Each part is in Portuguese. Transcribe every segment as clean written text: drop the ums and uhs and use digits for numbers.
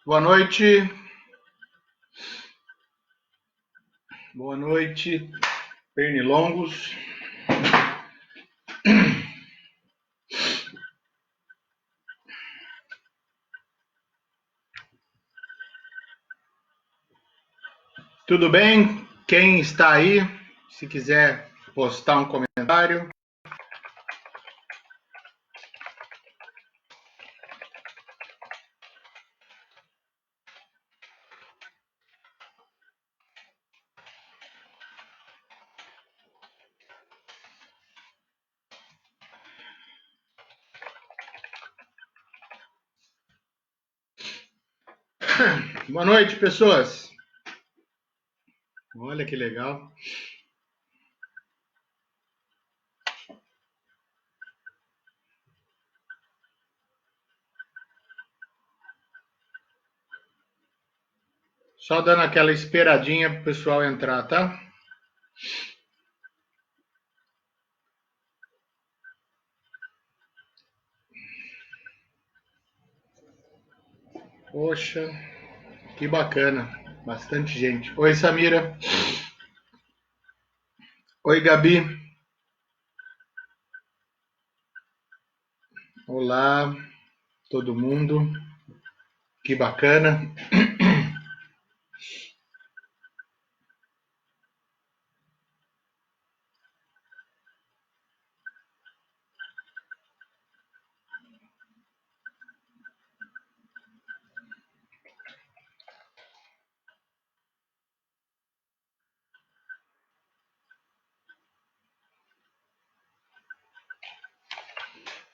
Boa noite. Boa noite, pernilongos. Tudo bem? Quem está aí, se quiser postar um comentário. Boa noite, pessoas. Olha que legal. Só dando aquela esperadinha para o pessoal entrar, tá? Poxa, que bacana. Bastante gente. Oi, Samira. Oi, Gabi. Olá, todo mundo. Que bacana.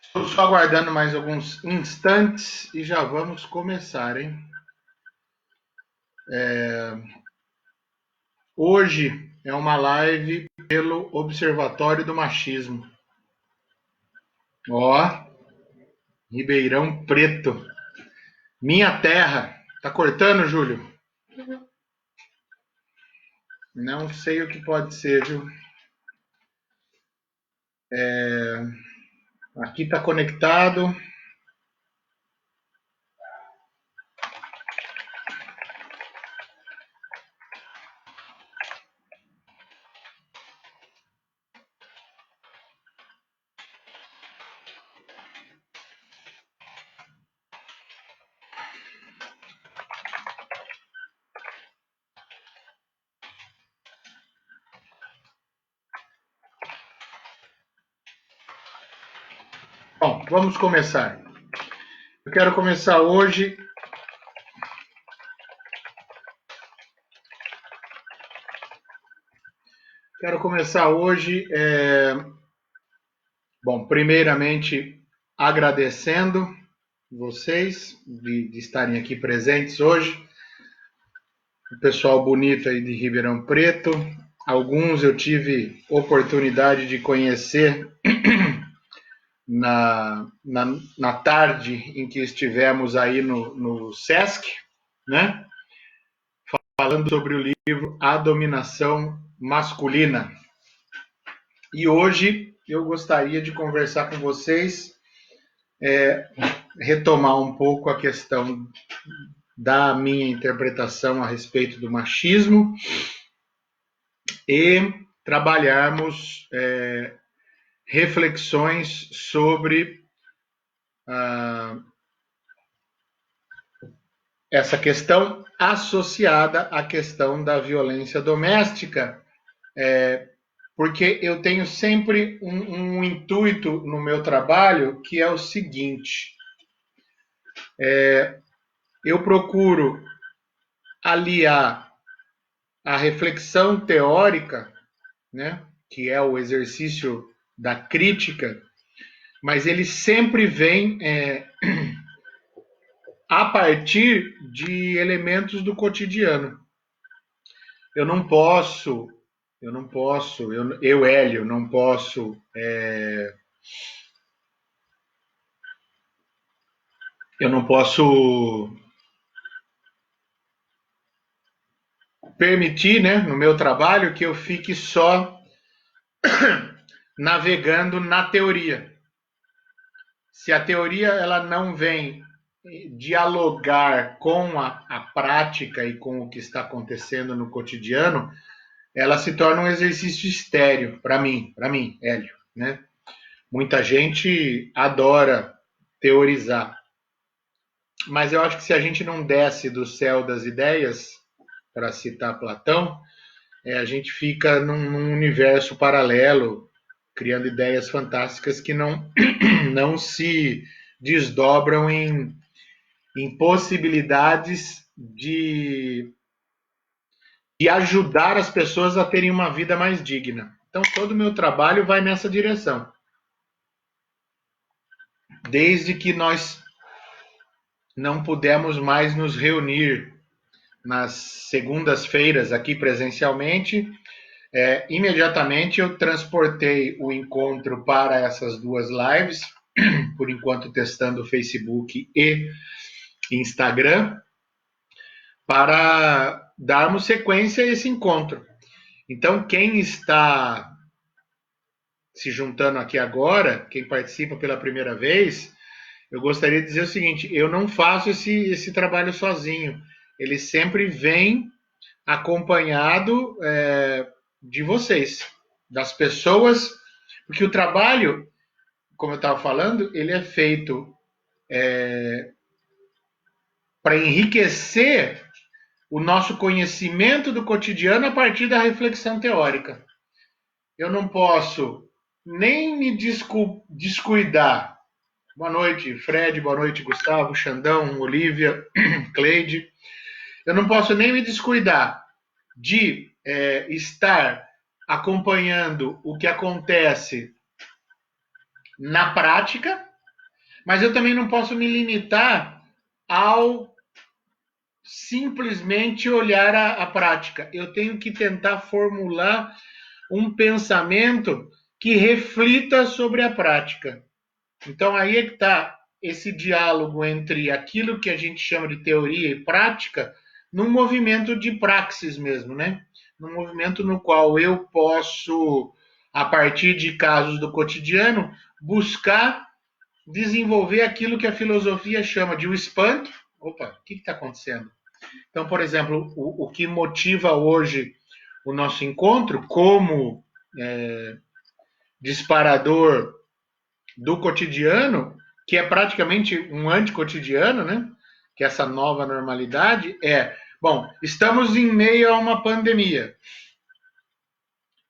Estou só aguardando mais alguns instantes e já vamos começar, hein? Hoje é uma live pelo Observatório do Machismo. Ó, Ribeirão Preto. Minha terra. Tá cortando, Júlio? Não sei o que pode ser, viu? Aqui tá conectado. Bom, vamos começar. Eu quero começar hoje. Bom, primeiramente agradecendo vocês de estarem aqui presentes hoje. O pessoal bonito aí de Ribeirão Preto. Alguns eu tive oportunidade de conhecer na tarde em que estivemos aí no Sesc, né? Falando sobre o livro A Dominação Masculina. E hoje eu gostaria de conversar com vocês, retomar um pouco a questão da minha interpretação a respeito do machismo e trabalharmos reflexões sobre essa questão associada à questão da violência doméstica, porque eu tenho sempre um intuito no meu trabalho que é o seguinte: eu procuro aliar a reflexão teórica, né, que é o exercício da crítica, mas ele sempre vem a partir de elementos do cotidiano. Eu, Hélio, não posso permitir, né, no meu trabalho, que eu fique só navegando na teoria. Se a teoria ela não vem dialogar com a prática e com o que está acontecendo no cotidiano, ela se torna um exercício estéril para mim, Hélio, né? Muita gente adora teorizar, mas eu acho que se a gente não desce do céu das ideias, para citar Platão, a gente fica num universo paralelo, criando ideias fantásticas que não, não se desdobram em possibilidades de ajudar as pessoas a terem uma vida mais digna. Então, todo o meu trabalho vai nessa direção. Desde que nós não pudemos mais nos reunir nas segundas-feiras aqui presencialmente, imediatamente eu transportei o encontro para essas duas lives, por enquanto testando Facebook e Instagram, para darmos sequência a esse encontro. Então, quem está se juntando aqui agora, quem participa pela primeira vez, eu gostaria de dizer o seguinte: eu não faço esse trabalho sozinho. Ele sempre vem acompanhado de vocês, das pessoas, porque o trabalho, como eu estava falando, ele é feito para enriquecer o nosso conhecimento do cotidiano a partir da reflexão teórica. Eu não posso nem me descuidar. Boa noite, Fred, boa noite, Gustavo, Xandão, Olívia, Cleide. Eu não posso nem me descuidar de estar acompanhando o que acontece na prática, mas eu também não posso me limitar ao simplesmente olhar a prática. Eu tenho que tentar formular um pensamento que reflita sobre a prática. Então, aí é que está esse diálogo entre aquilo que a gente chama de teoria e prática, num movimento de praxis mesmo, né? Num movimento no qual eu posso, a partir de casos do cotidiano, buscar desenvolver aquilo que a filosofia chama de o espanto. Opa, o que está acontecendo? Então, por exemplo, o que motiva hoje o nosso encontro como disparador do cotidiano, que é praticamente um anticotidiano, né? Que é essa nova normalidade bom, estamos em meio a uma pandemia.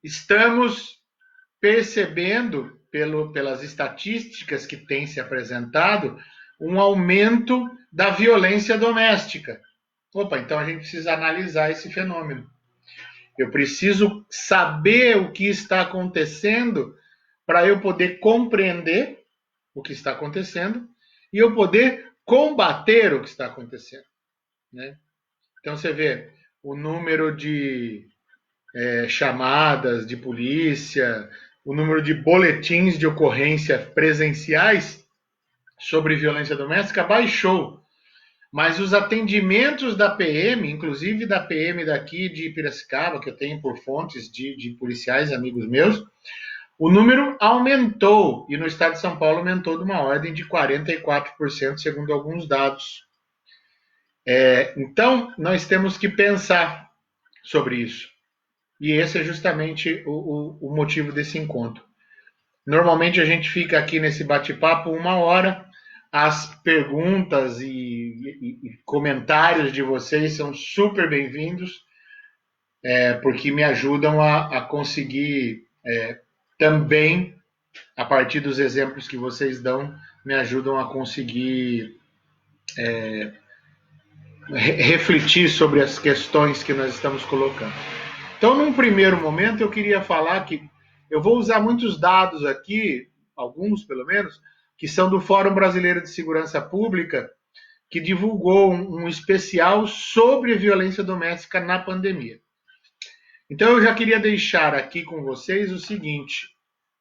Estamos percebendo, pelas estatísticas que têm se apresentado, um aumento da violência doméstica. Opa, então a gente precisa analisar esse fenômeno. Eu preciso saber o que está acontecendo para eu poder compreender o que está acontecendo e eu poder combater o que está acontecendo, né? Então você vê o número de chamadas de polícia, o número de boletins de ocorrência presenciais sobre violência doméstica baixou, mas os atendimentos da PM, inclusive da PM daqui de Piracicaba, que eu tenho por fontes de policiais, amigos meus, o número aumentou, e no estado de São Paulo aumentou de uma ordem de 44%, segundo alguns dados. Então, nós temos que pensar sobre isso. E esse é justamente o motivo desse encontro. Normalmente a gente fica aqui nesse bate-papo 1 hora. As perguntas e comentários de vocês são super bem-vindos, porque me ajudam a conseguir também, a partir dos exemplos que vocês dão, me ajudam a conseguir refletir sobre as questões que nós estamos colocando. Então, num primeiro momento, eu queria falar que eu vou usar muitos dados aqui, alguns pelo menos, que são do Fórum Brasileiro de Segurança Pública, que divulgou um especial sobre violência doméstica na pandemia. Então, eu já queria deixar aqui com vocês o seguinte: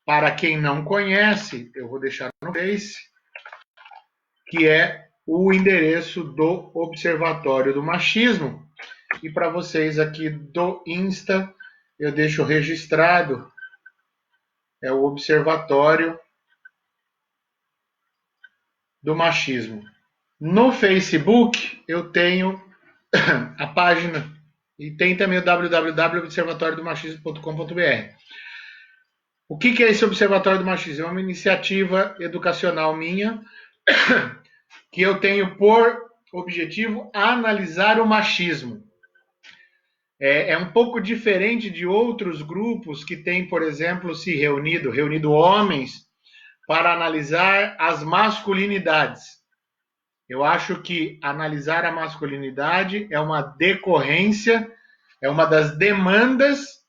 para quem não conhece, eu vou deixar no Face, que é o endereço do Observatório do Machismo. E para vocês aqui do Insta, eu deixo registrado, é o Observatório do Machismo. No Facebook, eu tenho a página e tem também o www.observatoriodomachismo.com.br. O que é esse Observatório do Machismo? É uma iniciativa educacional minha que eu tenho por objetivo analisar o machismo. É um pouco diferente de outros grupos que têm, por exemplo, se reunido homens para analisar as masculinidades. Eu acho que analisar a masculinidade é uma decorrência, é uma das demandas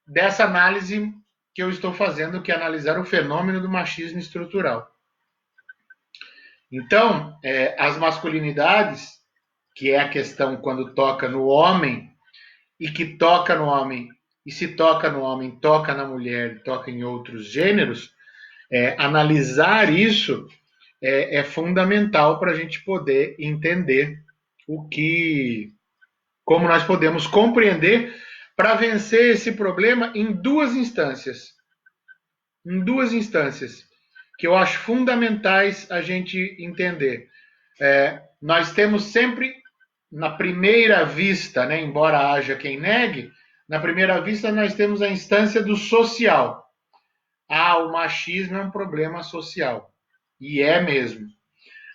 dessa análise que eu estou fazendo, que é analisar o fenômeno do machismo estrutural. Então, as masculinidades, que é a questão quando toca no homem, e que toca no homem, e se toca no homem, toca na mulher, toca em outros gêneros, analisar isso é fundamental para a gente poder entender como nós podemos compreender para vencer esse problema em duas instâncias. Em duas instâncias que eu acho fundamentais a gente entender. Nós temos sempre, na primeira vista, né, embora haja quem negue, na primeira vista nós temos a instância do social. O machismo é um problema social. E é mesmo.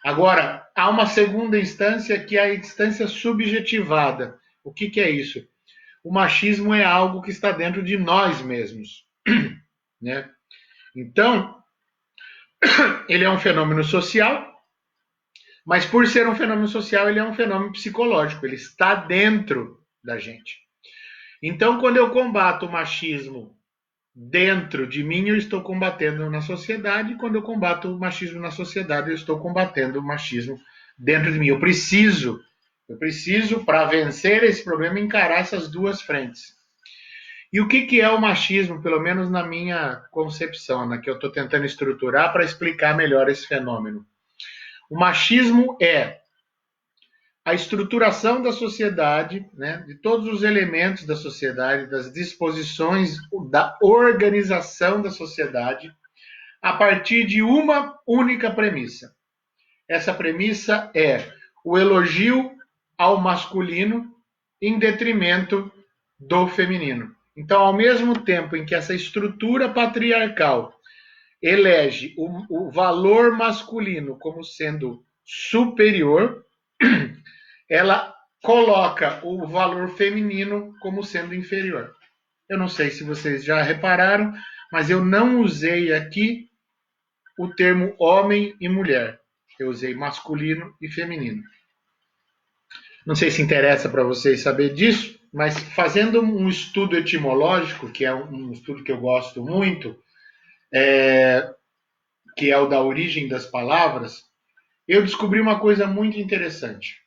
Agora, há uma segunda instância que é a instância subjetivada. O que é isso? O machismo é algo que está dentro de nós mesmos, né? Então, ele é um fenômeno social, mas por ser um fenômeno social, ele é um fenômeno psicológico, ele está dentro da gente. Então, quando eu combato o machismo dentro de mim, eu estou combatendo na sociedade, e quando eu combato o machismo na sociedade, eu estou combatendo o machismo dentro de mim. Eu preciso, para vencer esse problema, encarar essas duas frentes. E o que é o machismo, pelo menos na minha concepção, que eu estou tentando estruturar para explicar melhor esse fenômeno? O machismo é a estruturação da sociedade, né, de todos os elementos da sociedade, das disposições, da organização da sociedade, a partir de uma única premissa. Essa premissa é o elogio ao masculino em detrimento do feminino. Então, ao mesmo tempo em que essa estrutura patriarcal elege o valor masculino como sendo superior, ela coloca o valor feminino como sendo inferior. Eu não sei se vocês já repararam, mas eu não usei aqui o termo homem e mulher. Eu usei masculino e feminino. Não sei se interessa para vocês saber disso, mas fazendo um estudo etimológico, que é um estudo que eu gosto muito, que é o da origem das palavras, eu descobri uma coisa muito interessante,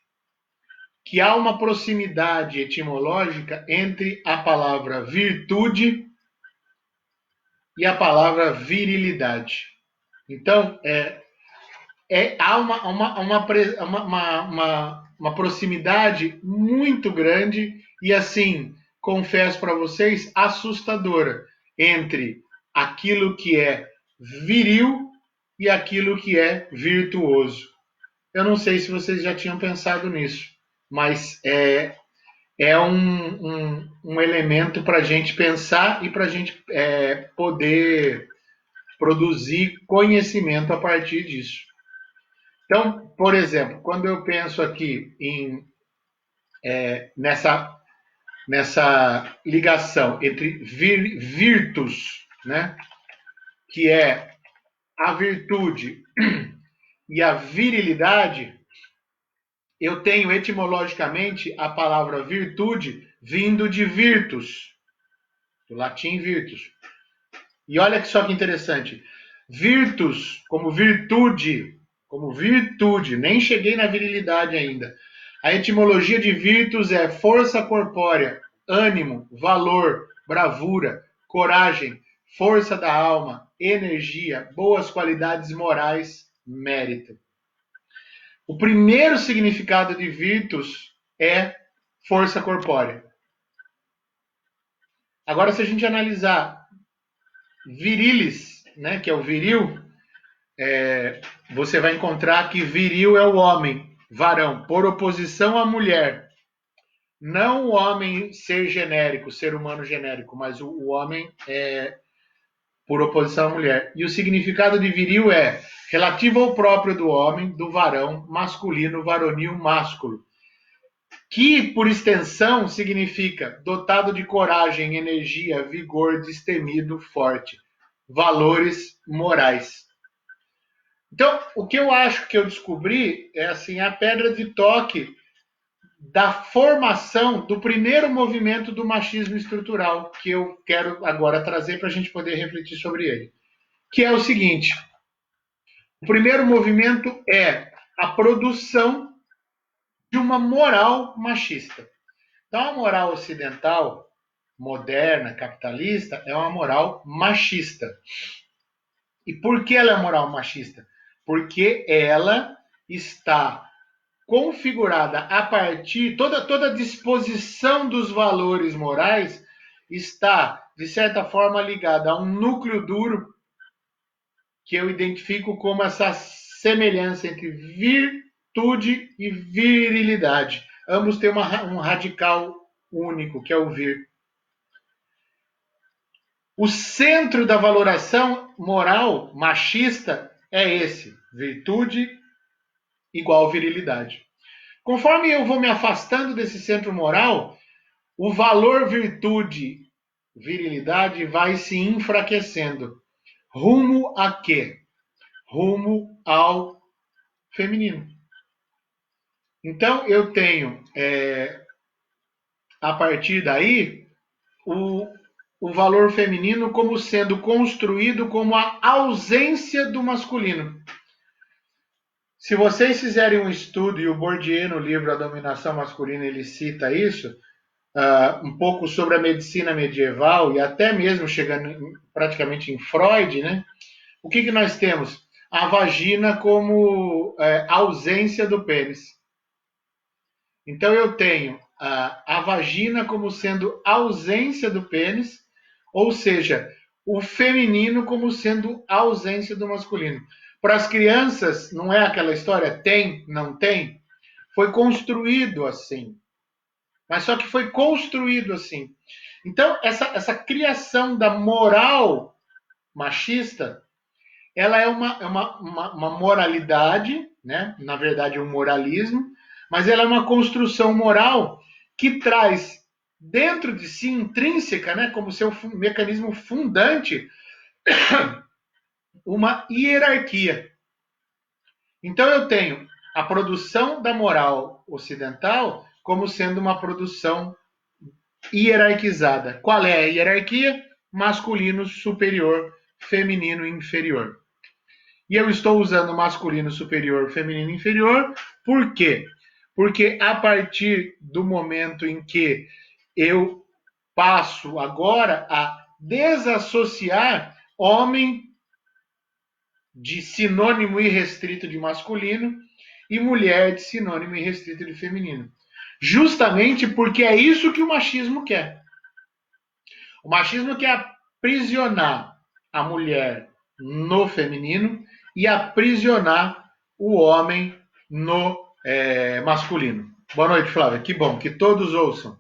que há uma proximidade etimológica entre a palavra virtude e a palavra virilidade. Então, há uma proximidade muito grande e, assim, confesso para vocês, assustadora entre aquilo que é viril e aquilo que é virtuoso. Eu não sei se vocês já tinham pensado nisso, mas é um elemento para a gente pensar e para a gente poder produzir conhecimento a partir disso. Então, por exemplo, quando eu penso aqui nessa ligação entre virtus, né, que é a virtude, e a virilidade, eu tenho etimologicamente a palavra virtude vindo de virtus, do latim virtus. E olha só que interessante. Virtus, como virtude, nem cheguei na virilidade ainda. A etimologia de virtus é força corpórea, ânimo, valor, bravura, coragem, força da alma, energia, boas qualidades morais, mérito. O primeiro significado de virtus é força corpórea. Agora, se a gente analisar virilis, né, que é o viril, você vai encontrar que viril é o homem, varão, por oposição à mulher. Não o homem ser genérico, ser humano genérico, mas o homem é por oposição à mulher. E o significado de viril é relativo ao próprio do homem, do varão, masculino, varonil, másculo. Que, por extensão, significa dotado de coragem, energia, vigor, destemido, forte. Valores morais. Então, o que eu acho que eu descobri é assim, a pedra de toque da formação do primeiro movimento do machismo estrutural, que eu quero agora trazer para a gente poder refletir sobre ele. Que é o seguinte: o primeiro movimento é a produção de uma moral machista. Então, a moral ocidental, moderna, capitalista, é uma moral machista. E por que ela é moral machista? Porque ela está configurada a partir, toda a disposição dos valores morais está, de certa forma, ligada a um núcleo duro que eu identifico como essa semelhança entre virtude e virilidade. Ambos têm um radical único, que é o vir. O centro da valoração moral machista é esse: virtude igual virilidade. Conforme eu vou me afastando desse centro moral, o valor virtude, virilidade vai se enfraquecendo. Rumo a quê? Rumo ao feminino. Então, eu tenho, a partir daí, o valor feminino como sendo construído como a ausência do masculino. Se vocês fizerem um estudo, e o Bourdieu, no livro A Dominação Masculina, ele cita isso, um pouco sobre a medicina medieval, e até mesmo chegando praticamente em Freud, né? O que nós temos? A vagina como ausência do pênis. Então eu tenho a vagina como sendo ausência do pênis, ou seja, o feminino como sendo ausência do masculino. Para as crianças, não é aquela história tem, não tem? Foi construído assim. Mas só que foi construído assim. Então, essa criação da moral machista, ela é uma moralidade, né? Na verdade, um moralismo, mas ela é uma construção moral que traz dentro de si, intrínseca, né, como seu mecanismo fundante, uma hierarquia. Então eu tenho a produção da moral ocidental como sendo uma produção hierarquizada. Qual é a hierarquia? Masculino superior, feminino inferior. E eu estou usando masculino superior, feminino inferior, por quê? Porque a partir do momento em que eu passo agora a desassociar homem de sinônimo irrestrito de masculino e mulher de sinônimo irrestrito de feminino. Justamente porque é isso que o machismo quer. O machismo quer aprisionar a mulher no feminino e aprisionar o homem no masculino. Boa noite, Flávia. Que bom que todos ouçam.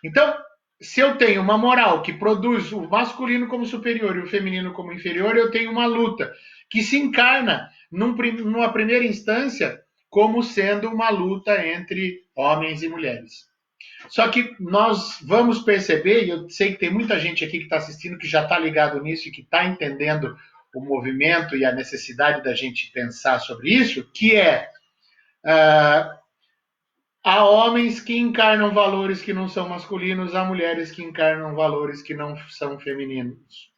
Então, se eu tenho uma moral que produz o masculino como superior e o feminino como inferior, eu tenho uma luta que se encarna numa primeira instância como sendo uma luta entre homens e mulheres. Só que nós vamos perceber, e eu sei que tem muita gente aqui que está assistindo que já está ligado nisso e que está entendendo o movimento e a necessidade da gente pensar sobre isso, que há homens que encarnam valores que não são masculinos, há mulheres que encarnam valores que não são femininos.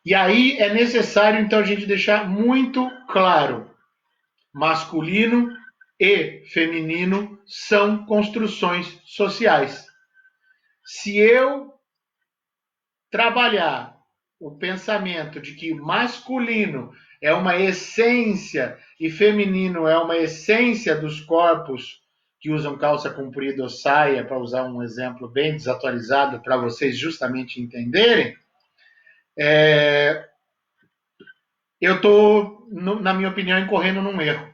E aí é necessário, então, a gente deixar muito claro: masculino e feminino são construções sociais. Se eu trabalhar o pensamento de que masculino é uma essência e feminino é uma essência dos corpos que usam calça comprida ou saia, para usar um exemplo bem desatualizado para vocês justamente entenderem, eu estou, na minha opinião, incorrendo num erro.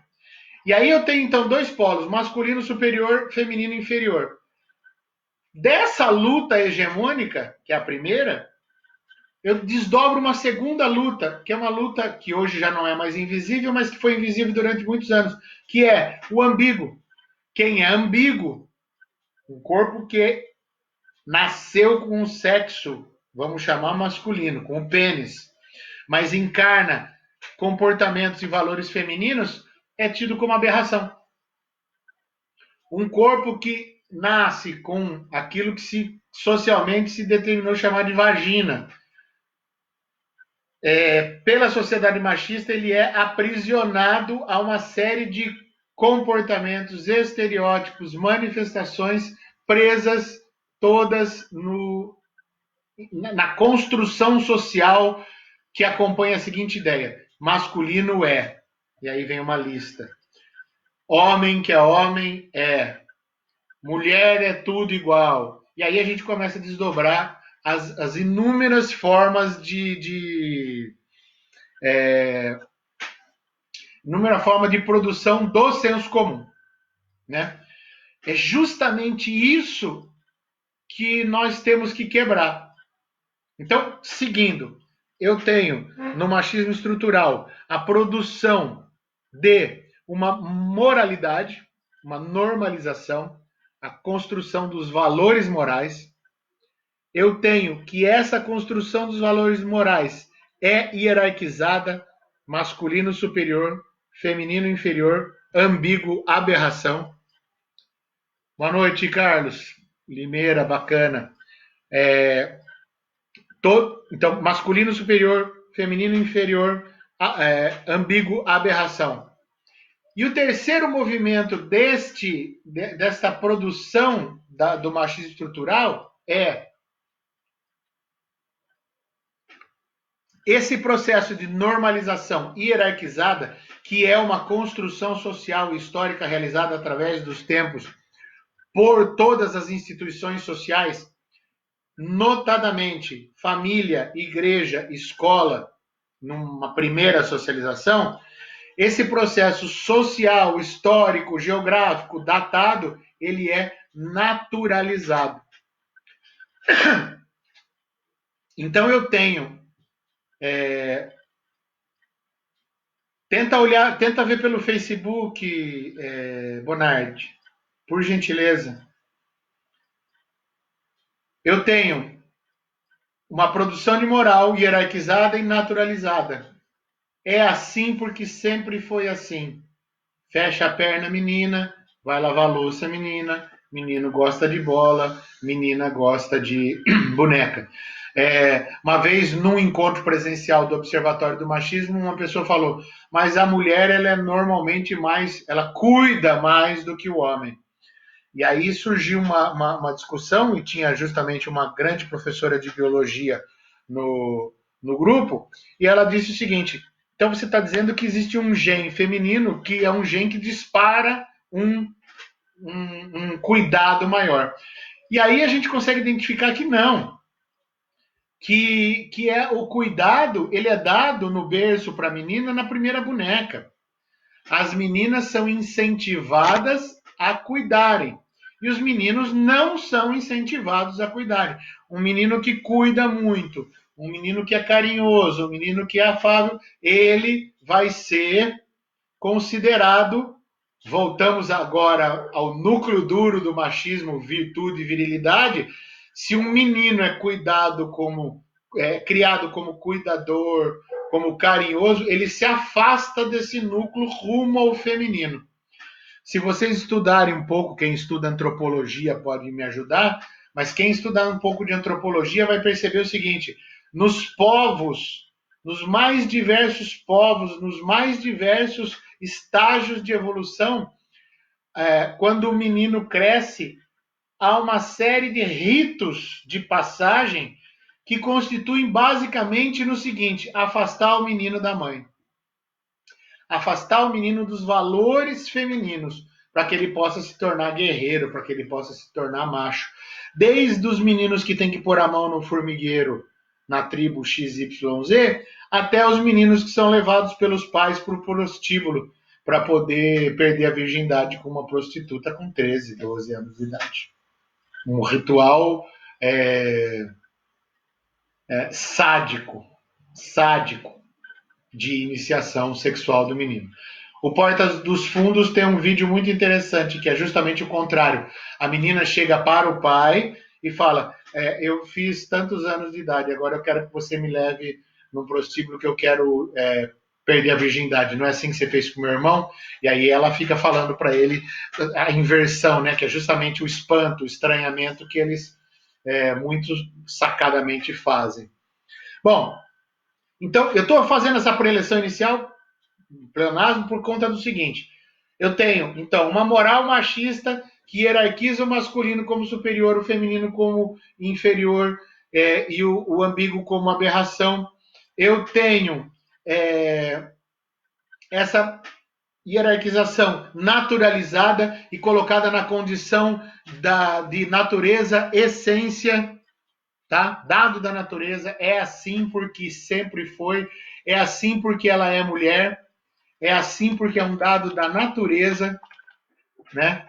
E aí eu tenho, então, dois polos, masculino superior, feminino inferior. Dessa luta hegemônica, que é a primeira, eu desdobro uma segunda luta, que é uma luta que hoje já não é mais invisível, mas que foi invisível durante muitos anos, que é o ambíguo. Quem é ambíguo? Um corpo que nasceu com um sexo, vamos chamar masculino, com o pênis, mas encarna comportamentos e valores femininos, é tido como aberração. Um corpo que nasce com aquilo que socialmente se determinou chamar de vagina, pela sociedade machista, ele é aprisionado a uma série de comportamentos, estereótipos, manifestações presas todas na construção social que acompanha a seguinte ideia: masculino é, e aí vem uma lista. Homem que é homem é. Mulher é tudo igual. E aí a gente começa a desdobrar as inúmeras formas inúmera forma de produção do senso comum, né? É justamente isso que nós temos que quebrar. Então, seguindo, eu tenho no machismo estrutural a produção de uma moralidade, uma normalização, a construção dos valores morais. Eu tenho que essa construção dos valores morais é hierarquizada, masculino superior, feminino inferior, ambíguo, aberração. Boa noite, Carlos. Limeira, bacana. Então, masculino superior, feminino inferior, ambíguo, aberração. E o terceiro movimento desta produção do machismo estrutural é esse processo de normalização hierarquizada, que é uma construção social e histórica realizada através dos tempos por todas as instituições sociais, notadamente família, igreja, escola, numa primeira socialização. Esse processo social, histórico, geográfico, datado, ele é naturalizado. Então eu tenho... Tenta ver pelo Facebook, Bonardi, por gentileza. Eu tenho uma produção de moral hierarquizada e naturalizada. É assim porque sempre foi assim. Fecha a perna, menina, vai lavar louça, menina, menino gosta de bola, menina gosta de boneca. Uma vez, num encontro presencial do Observatório do Machismo, uma pessoa falou, mas a mulher, ela é normalmente mais, ela cuida mais do que o homem. E aí surgiu uma discussão, e tinha justamente uma grande professora de biologia no grupo, e ela disse o seguinte: então você está dizendo que existe um gene feminino que é um gene que dispara um cuidado maior. E aí a gente consegue identificar que não. Que é o cuidado, ele é dado no berço para a menina na primeira boneca. As meninas são incentivadas a cuidarem. E os meninos não são incentivados a cuidarem. Um menino que cuida muito, um menino que é carinhoso, um menino que é afável, ele vai ser considerado, voltamos agora ao núcleo duro do machismo, virtude e virilidade, se um menino é criado como cuidador, como carinhoso, ele se afasta desse núcleo rumo ao feminino. Se vocês estudarem um pouco, quem estuda antropologia pode me ajudar, mas quem estudar um pouco de antropologia vai perceber o seguinte: nos povos, nos mais diversos povos, nos mais diversos estágios de evolução, quando o menino cresce, há uma série de ritos de passagem que constituem basicamente no seguinte: afastar o menino da mãe. Afastar o menino dos valores femininos, para que ele possa se tornar guerreiro, para que ele possa se tornar macho. Desde os meninos que tem que pôr a mão no formigueiro, na tribo XYZ, até os meninos que são levados pelos pais para o prostíbulo para poder perder a virgindade com uma prostituta com 13, 12 anos de idade. Um ritual sádico de iniciação sexual do menino. O Porta dos Fundos tem um vídeo muito interessante, que é justamente o contrário. A menina chega para o pai e fala, eu fiz tantos anos de idade, agora eu quero que você me leve num prostíbulo que eu quero perder a virgindade. Não é assim que você fez com meu irmão? E aí ela fica falando para ele a inversão, né, que é justamente o espanto, o estranhamento que eles muito sacadamente fazem. Bom, então eu estou fazendo essa preleção inicial, pleonasmo, por conta do seguinte: eu tenho, então, uma moral machista que hierarquiza o masculino como superior, o feminino como inferior, e o ambíguo como aberração. Eu tenho essa hierarquização naturalizada e colocada na condição de natureza, essência, tá? Dado da natureza, é assim porque sempre foi, é assim porque ela é mulher, é assim porque é um dado da natureza, né?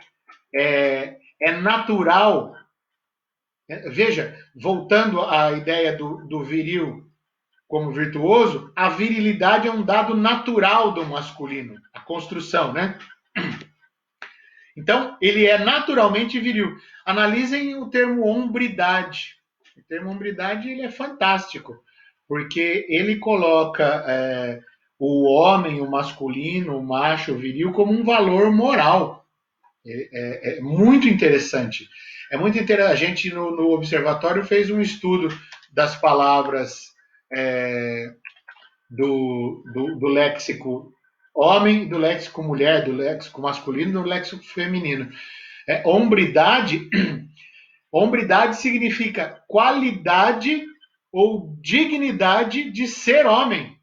É natural. Veja, voltando à ideia do viril como virtuoso, a virilidade é um dado natural do masculino, a construção, né? Então, ele é naturalmente viril. Analisem o termo hombridade. O termo hombridade ele é fantástico, porque ele coloca o homem, o masculino, o macho, o viril, como um valor moral. É muito interessante. É muito interessante. A gente, no observatório, fez um estudo das palavras do léxico homem, do léxico mulher, do léxico masculino, do léxico feminino. Hombridade significa qualidade ou dignidade de ser homem.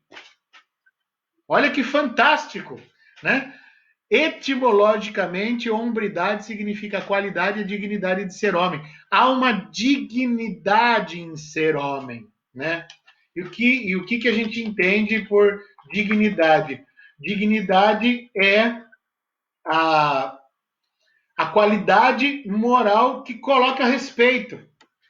Olha que fantástico, né? Etimologicamente, hombridade significa qualidade e dignidade de ser homem. Há uma dignidade em ser homem, né? E o que a gente entende por dignidade? Dignidade é a qualidade moral que coloca respeito,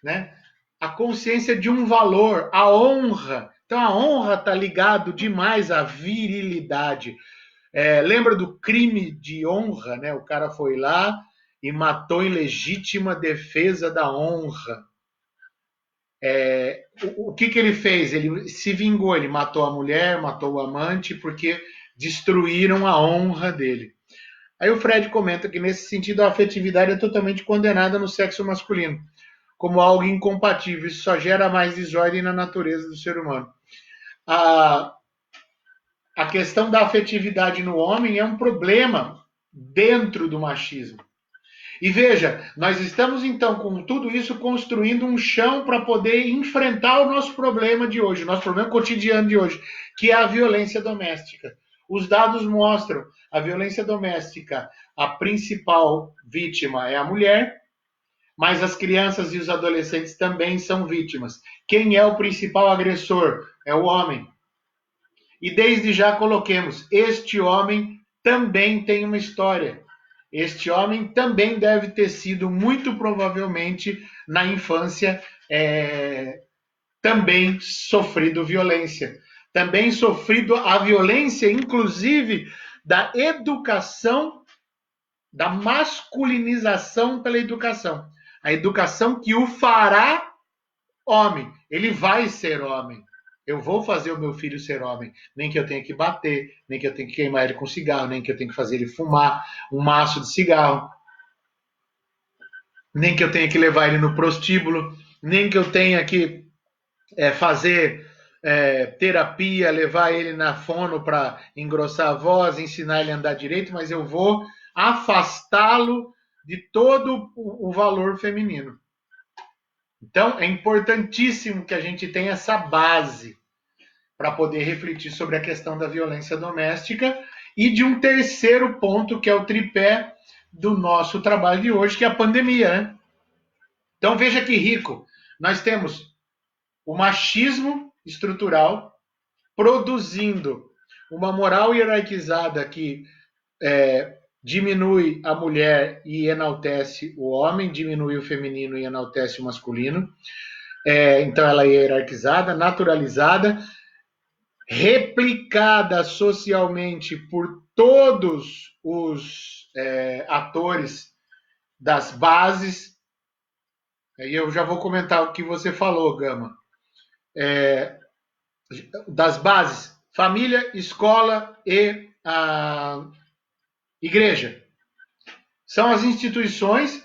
né? A consciência de um valor, a honra. Então, a honra está ligado demais à virilidade. Lembra do crime de honra, né? O cara foi lá e matou em legítima defesa da honra. O que ele fez? Ele se vingou, ele matou a mulher, matou o amante, porque destruíram a honra dele. Aí o Fred comenta que, nesse sentido, a afetividade é totalmente condenada no sexo masculino, como algo incompatível. Isso só gera mais desordem na natureza do ser humano. A questão da afetividade no homem é um problema dentro do machismo. E veja, nós estamos então com tudo isso construindo um chão para poder enfrentar o nosso problema de hoje, o nosso problema cotidiano de hoje, que é a violência doméstica. Os dados mostram a violência doméstica, a principal vítima é a mulher, mas as crianças e os adolescentes também são vítimas. Quem é o principal agressor? É o homem. E desde já coloquemos, este homem também tem uma história. Este homem também deve ter sido, muito provavelmente, na infância, também sofrido violência. Também sofrido a violência, inclusive, da educação, da masculinização pela educação. A educação que o fará homem. Ele vai ser homem. Eu vou fazer o meu filho ser homem. Nem que eu tenha que bater, nem que eu tenha que queimar ele com cigarro, nem que eu tenha que fazer ele fumar um maço de cigarro, nem que eu tenha que levar ele no prostíbulo, nem que eu tenha que fazer terapia, levar ele na fono para engrossar a voz, ensinar ele a andar direito, mas eu vou afastá-lo de todo o valor feminino. Então, é importantíssimo que a gente tenha essa base para poder refletir sobre a questão da violência doméstica e de um terceiro ponto, que é o tripé do nosso trabalho de hoje, que é a pandemia, né? Então, veja que rico. Nós temos o machismo estrutural, produzindo uma moral hierarquizada que diminui a mulher e enaltece o homem, diminui o feminino e enaltece o masculino. Então ela é hierarquizada, naturalizada, replicada socialmente por todos os atores das bases. Aí eu já vou comentar o que você falou, Gama. Das bases, família, escola e a igreja. São as instituições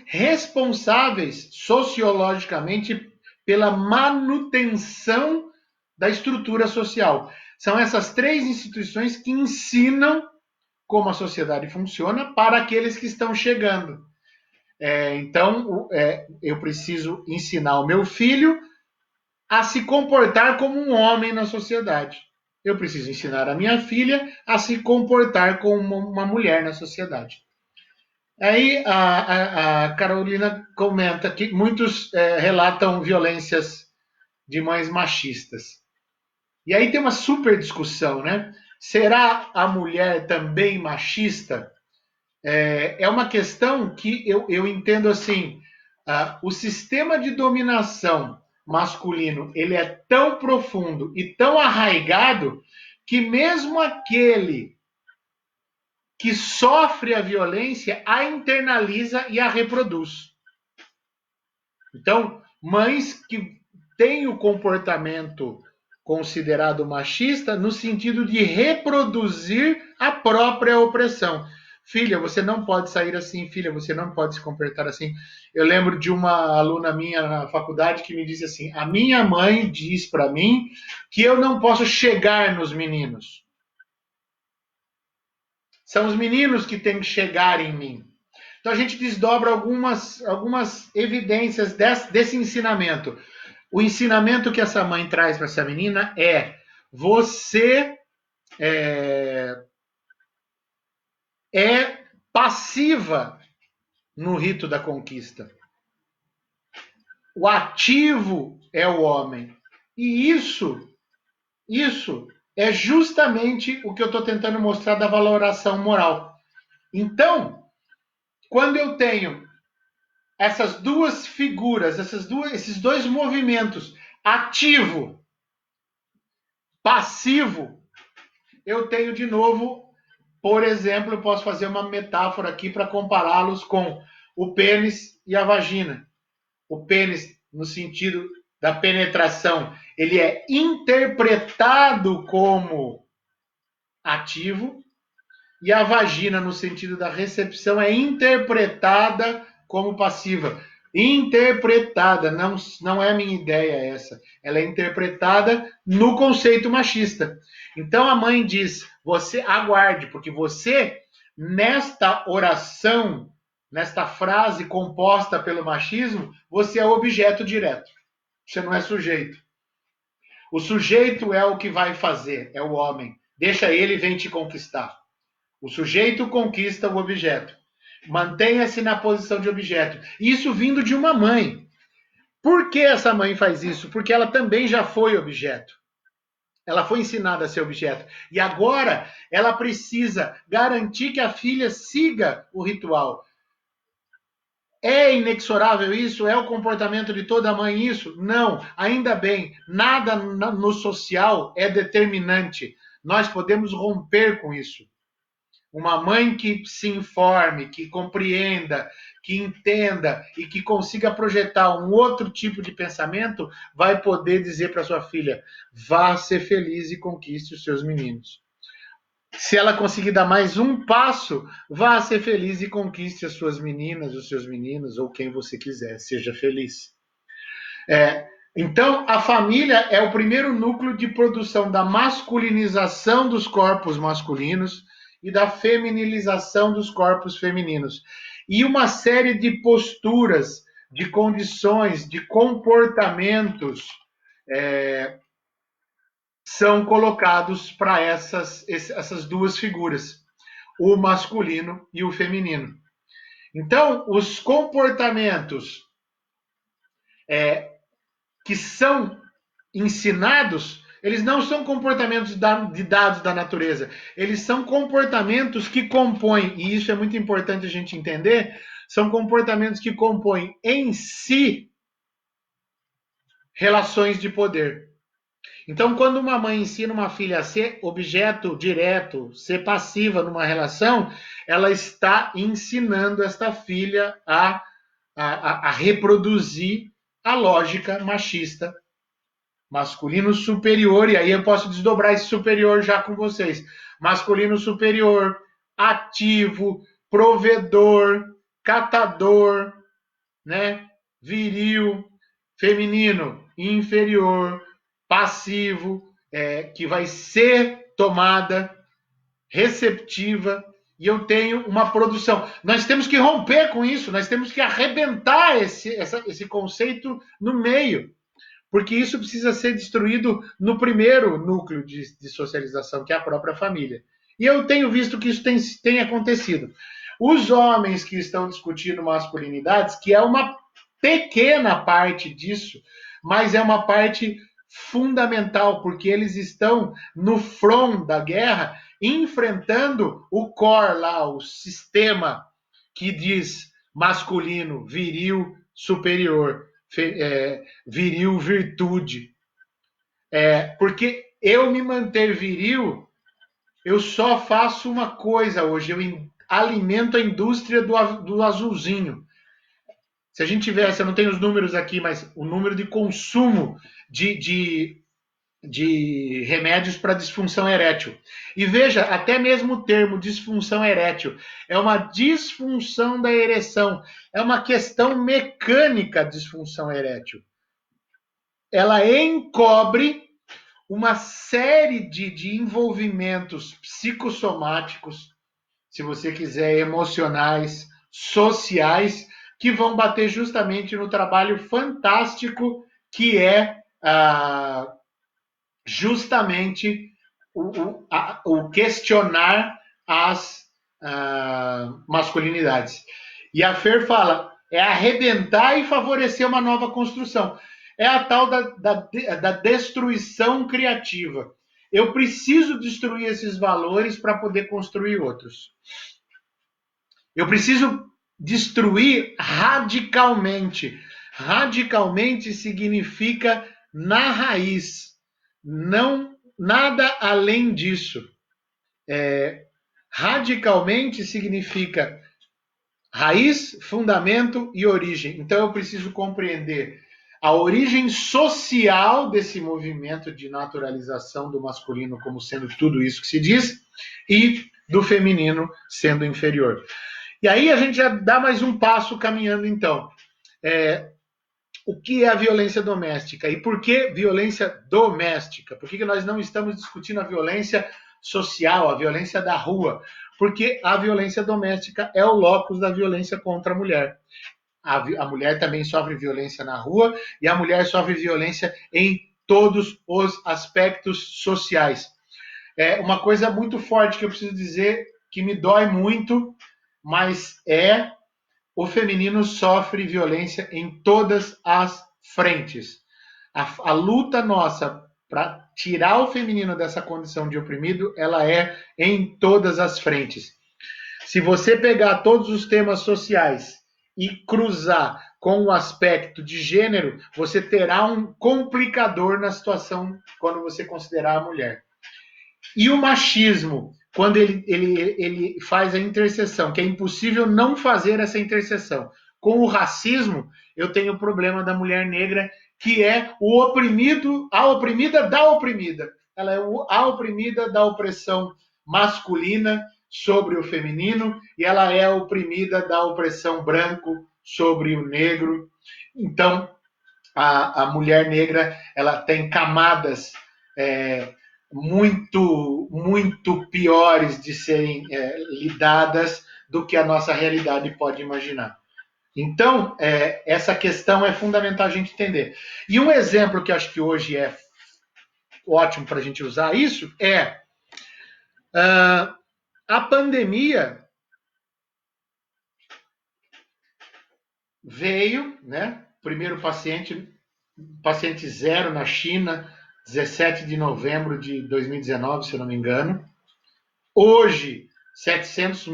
responsáveis sociologicamente pela manutenção da estrutura social. São essas três instituições que ensinam como a sociedade funciona para aqueles que estão chegando. Então, eu preciso ensinar o meu filho a se comportar como um homem na sociedade. Eu preciso ensinar a minha filha a se comportar como uma mulher na sociedade. Aí a Carolina comenta que muitos relatam violências de mães machistas. E aí tem uma super discussão, né? Será a mulher também machista? É uma questão que eu entendo assim, o sistema de dominação masculino, ele é tão profundo e tão arraigado que mesmo aquele que sofre a violência a internaliza e a reproduz. Então, mães que têm o comportamento considerado machista no sentido de reproduzir a própria opressão. Filha, você não pode sair assim, filha, você não pode se comportar assim. Eu lembro de uma aluna minha na faculdade que me disse assim: a minha mãe diz para mim que eu não posso chegar nos meninos. São os meninos que têm que chegar em mim. Então a gente desdobra algumas evidências desse ensinamento. O ensinamento que essa mãe traz para essa menina é: você é passiva no rito da conquista. O ativo é o homem. E isso é justamente o que eu estou tentando mostrar da valoração moral. Então, quando eu tenho essas duas figuras, esses dois movimentos, ativo, passivo, eu tenho de novo, por exemplo, eu posso fazer uma metáfora aqui para compará-los com o pênis e a vagina. O pênis, no sentido da penetração, ele é interpretado como ativo, e a vagina, no sentido da recepção, é interpretada como passiva. Interpretada, não é minha ideia essa. Ela é interpretada no conceito machista. Então a mãe diz: você aguarde, porque você, nesta oração, nesta frase composta pelo machismo, você é objeto direto. Você não é sujeito. O sujeito é o que vai fazer, é o homem. Deixa ele vir te conquistar. O sujeito conquista o objeto. Mantenha-se na posição de objeto. Isso vindo de uma mãe. Por que essa mãe faz isso? Porque ela também já foi objeto. Ela foi ensinada a ser objeto. E agora ela precisa garantir que a filha siga o ritual. É inexorável isso? É o comportamento de toda mãe isso? Não, ainda bem. Nada no social é determinante. Nós podemos romper com isso. Uma mãe que se informe, que compreenda, que entenda e que consiga projetar um outro tipo de pensamento, vai poder dizer para sua filha: vá ser feliz e conquiste os seus meninos. Se ela conseguir dar mais um passo, vá ser feliz e conquiste as suas meninas, os seus meninos, ou quem você quiser, seja feliz. Então, a família é o primeiro núcleo de produção da masculinização dos corpos masculinos e da feminilização dos corpos femininos. E uma série de posturas, de condições, de comportamentos são colocados para essas duas figuras, o masculino e o feminino. Então, os comportamentos que são ensinados, eles não são comportamentos dados da natureza, eles são comportamentos que compõem, e isso é muito importante a gente entender, são comportamentos que compõem em si relações de poder. Então, quando uma mãe ensina uma filha a ser objeto direto, ser passiva numa relação, ela está ensinando esta filha a reproduzir a lógica machista, masculino superior, e aí eu posso desdobrar esse superior já com vocês. Masculino superior, ativo, provedor, catador, né? Viril, feminino, inferior, passivo, que vai ser tomada, receptiva, e eu tenho uma produção. Nós temos que romper com isso, nós temos que arrebentar esse conceito no meio, porque isso precisa ser destruído no primeiro núcleo de socialização, que é a própria família. E eu tenho visto que isso tem acontecido. Os homens que estão discutindo masculinidades, que é uma pequena parte disso, mas é uma parte fundamental, porque eles estão no front da guerra, enfrentando o core lá, o sistema que diz masculino, viril, superior, viril, virtude. Porque eu me manter viril, eu só faço uma coisa hoje, eu alimento a indústria do azulzinho. Se a gente tivesse, eu não tenho os números aqui, mas o número de consumo de remédios para disfunção erétil. E veja, até mesmo o termo disfunção erétil é uma disfunção da ereção, é uma questão mecânica disfunção erétil. Ela encobre uma série de envolvimentos psicossomáticos, se você quiser, emocionais, sociais, que vão bater justamente no trabalho fantástico que é justamente o questionar as masculinidades. E a Fer fala, é arrebentar e favorecer uma nova construção. É a tal da destruição criativa. Eu preciso destruir esses valores para poder construir outros. Eu preciso destruir radicalmente. Radicalmente significa na raiz. Não nada além disso. Radicalmente significa raiz, fundamento e origem. Então eu preciso compreender a origem social desse movimento de naturalização do masculino como sendo tudo isso que se diz e do feminino sendo inferior. E aí a gente já dá mais um passo caminhando, então. O que é a violência doméstica? E por que violência doméstica? Por que nós não estamos discutindo a violência social, a violência da rua? Porque a violência doméstica é o locus da violência contra a mulher. A mulher também sofre violência na rua e a mulher sofre violência em todos os aspectos sociais. É uma coisa muito forte que eu preciso dizer, que me dói muito, mas o feminino sofre violência em todas as frentes. A luta nossa para tirar o feminino dessa condição de oprimido, ela é em todas as frentes. Se você pegar todos os temas sociais e cruzar com o aspecto de gênero, você terá um complicador na situação quando você considerar a mulher. E o machismo, quando ele faz a interseção, que é impossível não fazer essa interseção. Com o racismo, eu tenho o problema da mulher negra, que é o oprimido, a oprimida da oprimida. Ela é a oprimida da opressão masculina sobre o feminino e ela é a oprimida da opressão branco sobre o negro. Então, a mulher negra, ela tem camadas muito piores de serem lidadas do que a nossa realidade pode imaginar. Então, essa questão é fundamental a gente entender. E um exemplo que acho que hoje é ótimo para a gente usar isso é a pandemia veio, né? O primeiro paciente paciente zero na China, 17 de novembro de 2019, se não me engano. Hoje, 700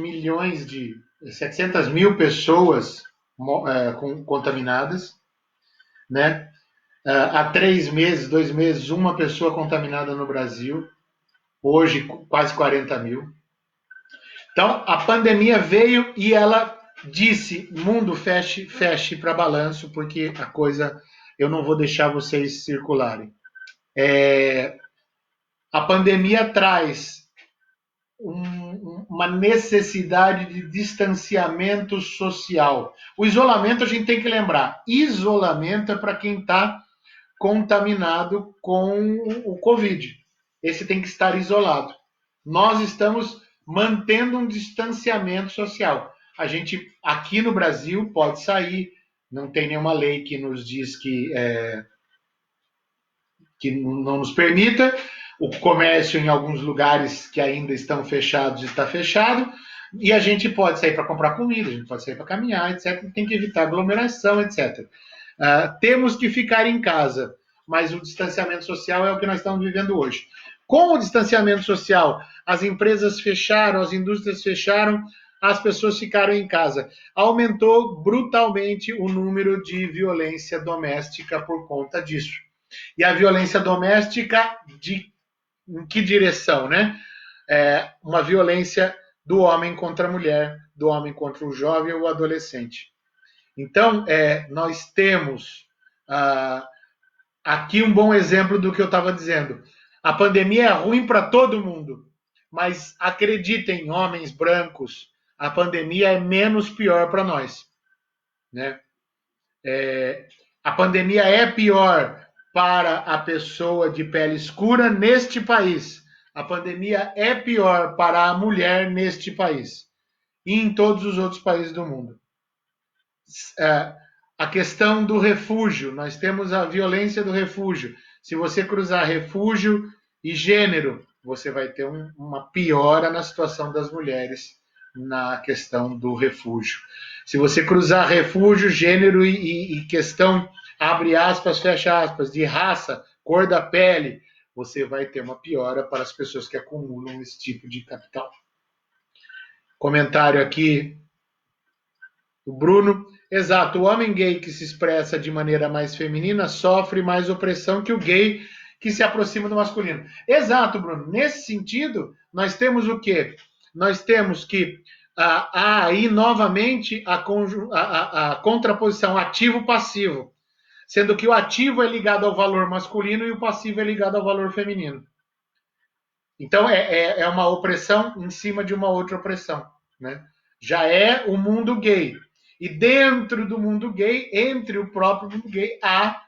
mil pessoas contaminadas, né? Há 3 meses, 2 meses, uma pessoa contaminada no Brasil. Hoje, quase 40 mil. Então, a pandemia veio e ela disse: mundo, feche para balanço, porque a coisa, eu não vou deixar vocês circularem. A pandemia traz uma necessidade de distanciamento social. O isolamento, a gente tem que lembrar, isolamento é para quem está contaminado com o Covid. Esse tem que estar isolado. Nós estamos mantendo um distanciamento social. A gente, aqui no Brasil, pode sair, não tem nenhuma lei que nos diz que não nos permita. O comércio em alguns lugares que ainda estão fechados está fechado, e a gente pode sair para comprar comida, a gente pode sair para caminhar, etc. Tem que evitar aglomeração, etc. Temos que ficar em casa, mas o distanciamento social é o que nós estamos vivendo hoje. Com o distanciamento social, as empresas fecharam, as indústrias fecharam, as pessoas ficaram em casa. Aumentou brutalmente o número de violência doméstica por conta disso. E a violência doméstica, em que direção, né? Uma violência do homem contra a mulher, do homem contra o jovem ou o adolescente. Então, nós temos aqui um bom exemplo do que eu estava dizendo. A pandemia é ruim para todo mundo, mas acreditem, homens brancos, a pandemia é menos pior para nós, né? A pandemia é pior para a pessoa de pele escura neste país. A pandemia é pior para a mulher neste país e em todos os outros países do mundo. A questão do refúgio, nós temos a violência do refúgio. Se você cruzar refúgio e gênero, você vai ter uma piora na situação das mulheres na questão do refúgio. Se você cruzar refúgio, gênero e questão, abre aspas, fecha aspas, de raça, cor da pele, você vai ter uma piora para as pessoas que acumulam esse tipo de capital. Comentário aqui do Bruno. Exato, o homem gay que se expressa de maneira mais feminina sofre mais opressão que o gay que se aproxima do masculino. Exato, Bruno. Nesse sentido, nós temos o quê? Nós temos que aí novamente a contraposição ativo-passivo, sendo que o ativo é ligado ao valor masculino e o passivo é ligado ao valor feminino. Então é uma opressão em cima de uma outra opressão, né? Já é o mundo gay. E dentro do mundo gay, entre o próprio mundo gay, há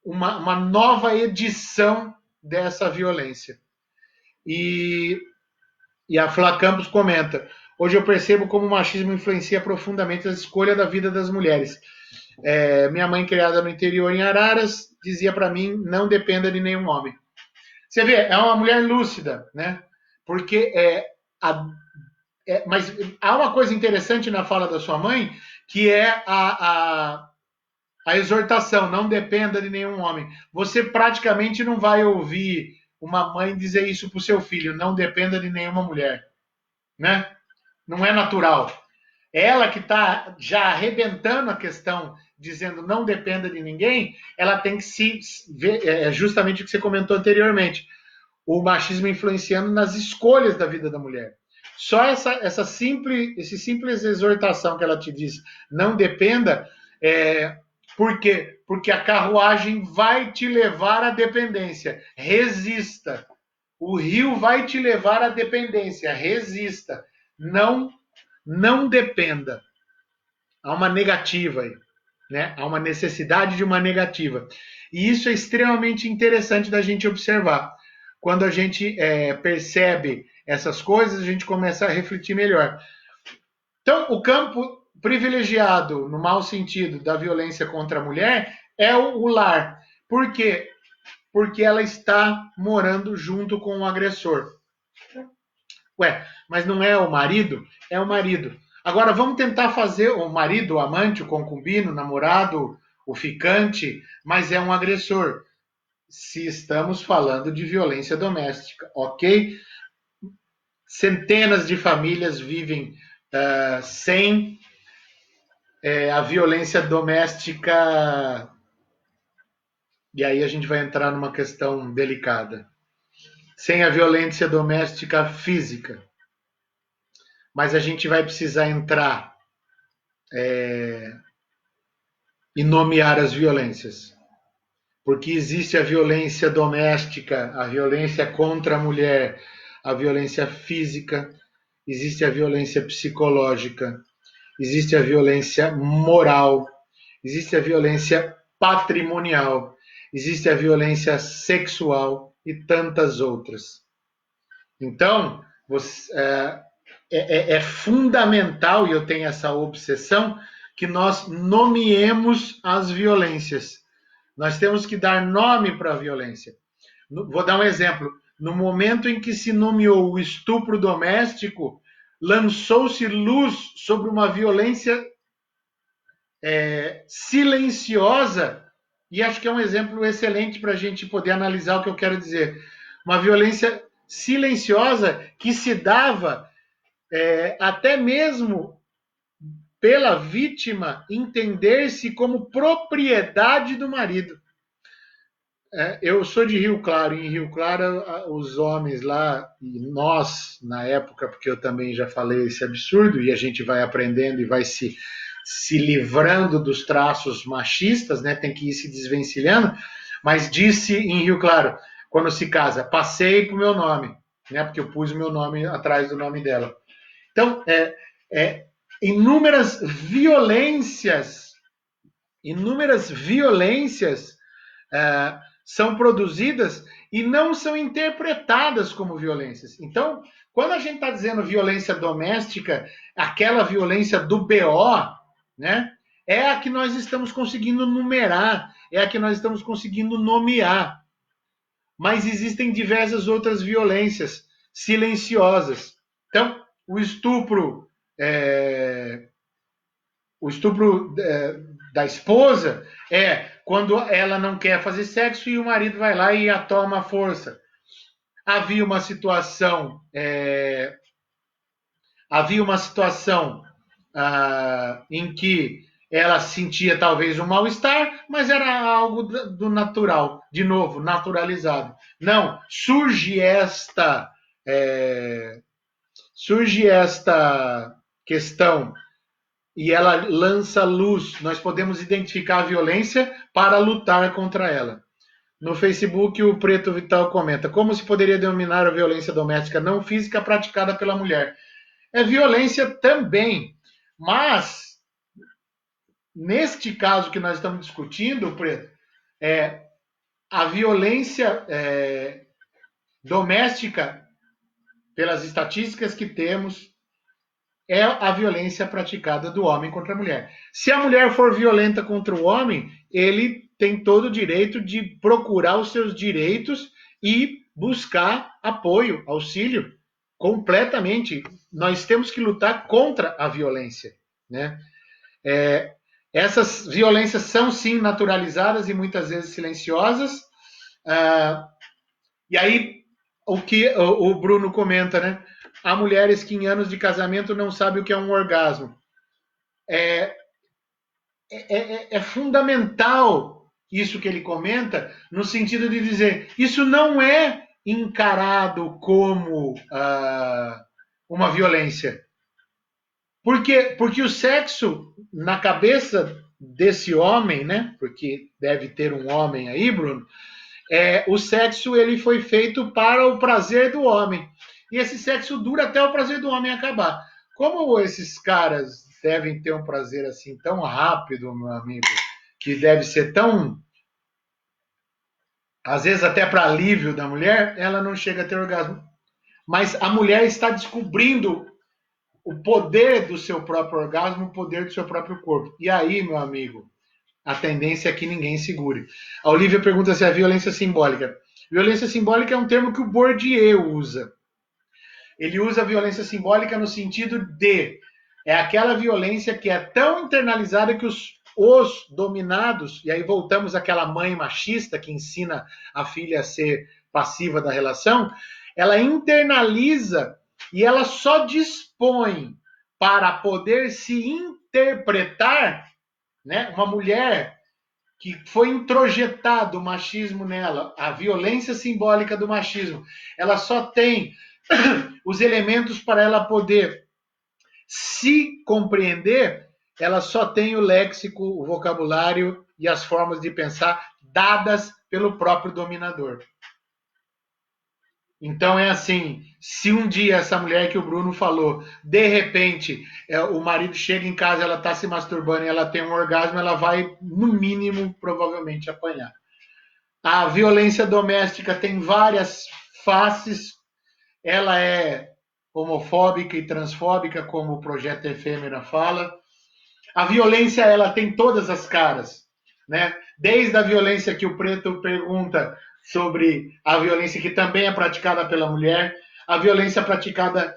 uma nova edição dessa violência. E a Flá Campos comenta: hoje eu percebo como o machismo influencia profundamente a escolha da vida das mulheres. Minha mãe, criada no interior em Araras, dizia para mim: não dependa de nenhum homem. Você vê, é uma mulher lúcida, né? Porque mas há uma coisa interessante na fala da sua mãe, que é a exortação: não dependa de nenhum homem. Você praticamente não vai ouvir uma mãe dizer isso para o seu filho: não dependa de nenhuma mulher, né? Não é natural. Ela que está já arrebentando a questão, dizendo não dependa de ninguém, ela tem que se ver, justamente o que você comentou anteriormente, o machismo influenciando nas escolhas da vida da mulher. Só esse simples exortação que ela te diz: não dependa, por quê? Porque a carruagem vai te levar à dependência. Resista. O rio vai te levar à dependência. Resista. Não dependa. Há uma negativa aí, né? Há uma necessidade de uma negativa. E isso é extremamente interessante da gente observar. Quando a gente percebe essas coisas, a gente começa a refletir melhor. Então, o campo privilegiado, no mau sentido, da violência contra a mulher é o lar. Por quê? Porque ela está morando junto com o agressor. Ué, mas não é o marido? É o marido. Agora, vamos tentar fazer o marido, o amante, o concubino, o namorado, o ficante, mas é um agressor. Se estamos falando de violência doméstica, ok? Centenas de famílias vivem sem a violência doméstica, e aí a gente vai entrar numa questão delicada. Sem a violência doméstica física. Mas a gente vai precisar entrar e nomear as violências. Porque existe a violência doméstica, a violência contra a mulher, a violência física, existe a violência psicológica, existe a violência moral, existe a violência patrimonial, existe a violência sexual e tantas outras. Então, é fundamental, e eu tenho essa obsessão, que nós nomeemos as violências. Nós temos que dar nome para a violência. Vou dar um exemplo. No momento em que se nomeou o estupro doméstico, lançou-se luz sobre uma violência silenciosa, e acho que é um exemplo excelente para a gente poder analisar o que eu quero dizer. Uma violência silenciosa que se dava até mesmo pela vítima entender-se como propriedade do marido. Eu sou de Rio Claro, e em Rio Claro os homens lá, e nós na época, porque eu também já falei esse absurdo, e a gente vai aprendendo e vai se livrando dos traços machistas, né? Tem que ir se desvencilhando, mas disse em Rio Claro, quando se casa, passei pro meu nome, né? Porque eu pus o meu nome atrás do nome dela. Então, inúmeras violências são produzidas e não são interpretadas como violências. Então, quando a gente está dizendo violência doméstica, aquela violência do BO, né, é a que nós estamos conseguindo numerar, é a que nós estamos conseguindo nomear. Mas existem diversas outras violências silenciosas. Então, o estupro da esposa é quando ela não quer fazer sexo e o marido vai lá e a toma à força. Havia uma situação em que ela sentia talvez um mal-estar, mas era algo do natural, de novo, naturalizado. Não, surge esta questão e ela lança luz. Nós podemos identificar a violência para lutar contra ela. No Facebook, o Preto Vital comenta: como se poderia denominar a violência doméstica não física praticada pela mulher? É violência também, mas neste caso que nós estamos discutindo, Preto, a violência doméstica, pelas estatísticas que temos, é a violência praticada do homem contra a mulher. Se a mulher for violenta contra o homem, ele tem todo o direito de procurar os seus direitos e buscar apoio, auxílio, completamente. Nós temos que lutar contra a violência, né? Essas violências são, sim, naturalizadas e muitas vezes silenciosas. E aí, o que o Bruno comenta, né? Há mulheres que em anos de casamento não sabem o que é um orgasmo. É fundamental isso que ele comenta, no sentido de dizer, isso não é encarado como uma violência. Porque o sexo, na cabeça desse homem, né? Porque deve ter um homem aí, Bruno, o sexo ele foi feito para o prazer do homem. E esse sexo dura até o prazer do homem acabar. Como esses caras devem ter um prazer assim tão rápido, meu amigo, que deve ser tão, às vezes até para alívio da mulher, ela não chega a ter orgasmo. Mas a mulher está descobrindo o poder do seu próprio orgasmo, o poder do seu próprio corpo. E aí, meu amigo, a tendência é que ninguém segure. A Olivia pergunta se é violência simbólica. Violência simbólica é um termo que o Bourdieu usa. Ele usa a violência simbólica no sentido de aquela violência que é tão internalizada que os os dominados, e aí voltamos àquela mãe machista que ensina a filha a ser passiva da relação, ela internaliza e ela só dispõe para poder se interpretar, né? Uma mulher que foi introjetado o machismo nela, a violência simbólica do machismo, ela só tem os elementos para ela poder se compreender, ela só tem o léxico, o vocabulário e as formas de pensar dadas pelo próprio dominador. Então é assim, se um dia essa mulher que o Bruno falou, de repente, o marido chega em casa, ela está se masturbando e ela tem um orgasmo, ela vai, no mínimo, provavelmente apanhar. A violência doméstica tem várias faces, ela é homofóbica e transfóbica, como o Projeto Efêmera fala. A violência, ela tem todas as caras, né? Desde a violência que o Preto pergunta sobre a violência que também é praticada pela mulher, a violência praticada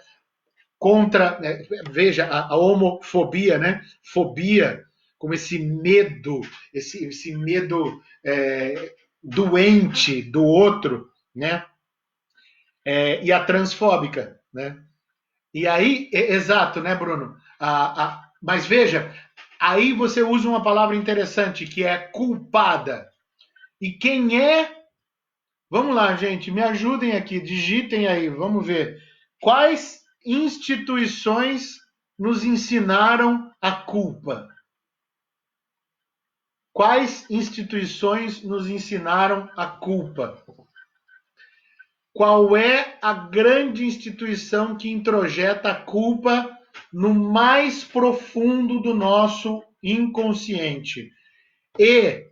contra, né? Veja, a homofobia, né? Fobia, como esse medo, esse medo doente do outro, né? E a transfóbica, né? E aí, exato, né, Bruno? Mas veja, aí você usa uma palavra interessante, que é culpada. E quem é? Vamos lá, gente, me ajudem aqui, digitem aí, vamos ver. Quais instituições nos ensinaram a culpa? Quais instituições nos ensinaram a culpa? Qual é a grande instituição que introjeta a culpa no mais profundo do nosso inconsciente? E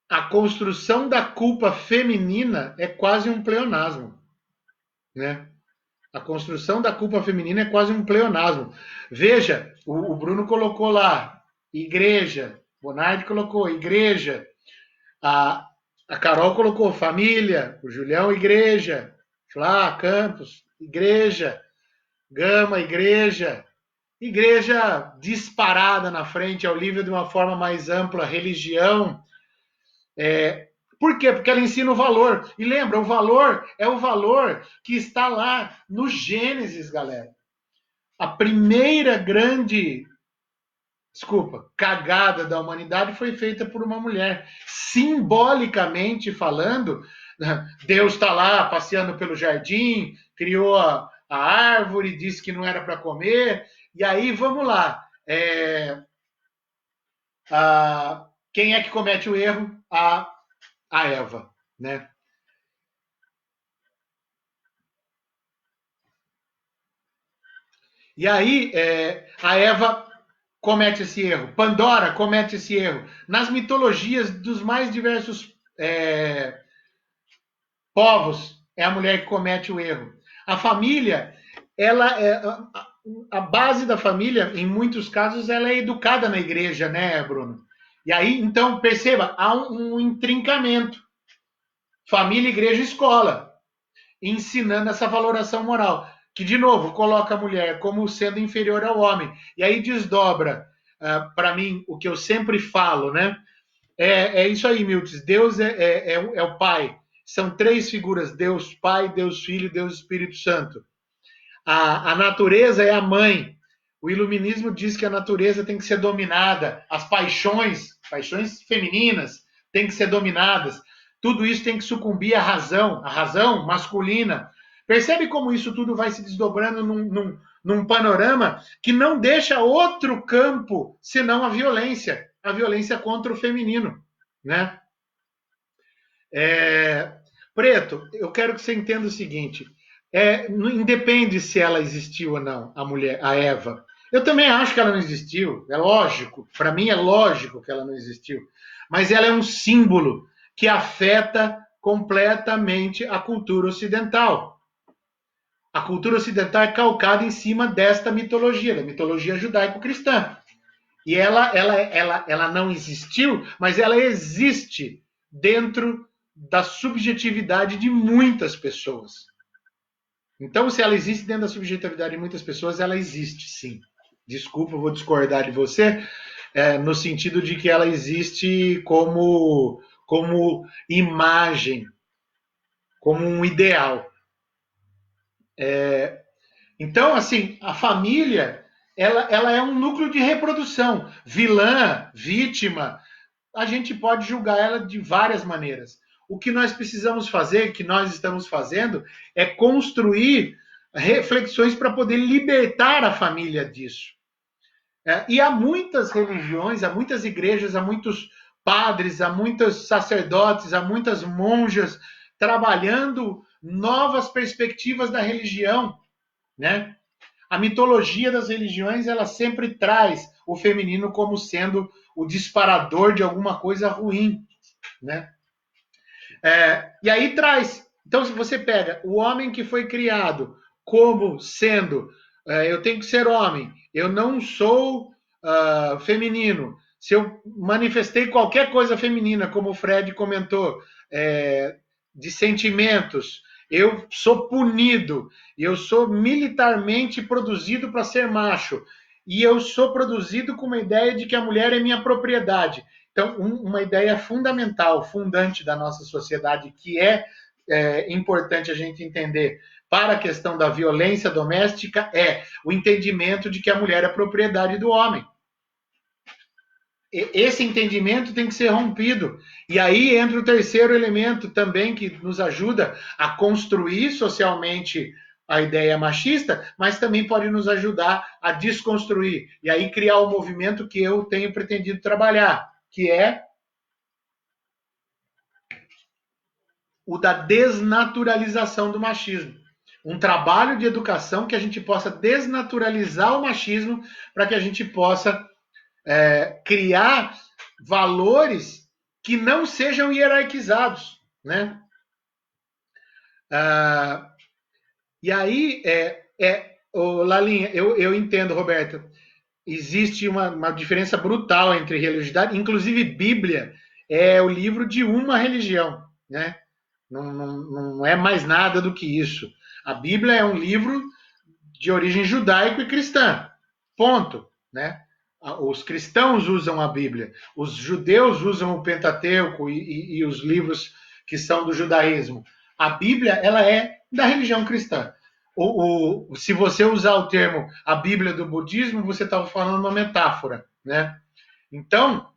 a construção da culpa feminina é quase um pleonasmo, né? A construção da culpa feminina é quase um pleonasmo. Veja, o Bruno colocou lá, igreja, Bonardi colocou igreja, a Carol colocou família, o Julião, igreja, Flá, Campos, igreja, Gama, igreja, igreja disparada na frente ao livro de uma forma mais ampla, religião. Por quê? Porque ela ensina o valor. E lembra, o valor é o valor que está lá no Gênesis, galera. A primeira grande, cagada da humanidade foi feita por uma mulher. Simbolicamente falando, Deus está lá passeando pelo jardim, criou a árvore, disse que não era para comer, e aí vamos lá. Quem é que comete o erro? A Eva, né? E aí a Eva comete esse erro, Pandora comete esse erro. Nas mitologias dos mais diversos povos, é a mulher que comete o erro. A família, ela é a base da família, em muitos casos, ela é educada na igreja, né, Bruno? E aí, então, perceba, há um intrincamento. Família, igreja, escola, ensinando essa valoração moral, que, de novo, coloca a mulher como sendo inferior ao homem. E aí desdobra, para mim, o que eu sempre falo, né? É isso aí, Milton. Deus é o Pai. São três figuras: Deus Pai, Deus Filho, Deus Espírito Santo. A natureza é a mãe. O iluminismo diz que a natureza tem que ser dominada. As paixões femininas, têm que ser dominadas. Tudo isso tem que sucumbir à razão masculina. Percebe como isso tudo vai se desdobrando num panorama que não deixa outro campo senão a violência contra o feminino, né? Preto, eu quero que você entenda o seguinte: independe se ela existiu ou não, a mulher, a Eva. Eu também acho que ela não existiu, é lógico, para mim é lógico que ela não existiu, mas ela é um símbolo que afeta completamente a cultura ocidental. A cultura ocidental é calcada em cima desta mitologia, da mitologia judaico-cristã. E ela não existiu, mas ela existe dentro da subjetividade de muitas pessoas. Então, se ela existe dentro da subjetividade de muitas pessoas, ela existe, sim. desculpa, vou discordar de você, no sentido de que ela existe como imagem, como um ideal. Então, assim, a família, ela é um núcleo de reprodução. Vilã, vítima, a gente pode julgar ela de várias maneiras. O que nós precisamos fazer, que nós estamos fazendo, é construir reflexões para poder libertar a família disso. E há muitas religiões, há muitas igrejas, há muitos padres, há muitos sacerdotes, há muitas monjas trabalhando novas perspectivas da religião, né? A mitologia das religiões, ela sempre traz o feminino como sendo o disparador de alguma coisa ruim, né? E aí traz. Então, se você pega o homem que foi criado como sendo, eu tenho que ser homem, eu não sou feminino. Se eu manifestei qualquer coisa feminina, como o Fred comentou, de sentimentos, eu sou punido, eu sou militarmente produzido para ser macho, e eu sou produzido com uma ideia de que a mulher é minha propriedade. Então, uma ideia fundamental, fundante da nossa sociedade, que é importante a gente entender para a questão da violência doméstica, é o entendimento de que a mulher é propriedade do homem. Esse entendimento tem que ser rompido. E aí entra o terceiro elemento também que nos ajuda a construir socialmente a ideia machista, mas também pode nos ajudar a desconstruir. E aí criar o movimento que eu tenho pretendido trabalhar, que é o da desnaturalização do machismo. Um trabalho de educação que a gente possa desnaturalizar o machismo para que a gente possa criar valores que não sejam hierarquizados, né? E aí, Lalinha, eu entendo, Roberta, existe uma diferença brutal entre religiosidade, inclusive Bíblia é o livro de uma religião, né? Não é mais nada do que isso. A Bíblia é um livro de origem judaico e cristã, ponto, né? Os cristãos usam a Bíblia, os judeus usam o Pentateuco e os livros que são do judaísmo. A Bíblia, ela é da religião cristã. Se você usar o termo a Bíblia do budismo, você está falando uma metáfora, né? Então,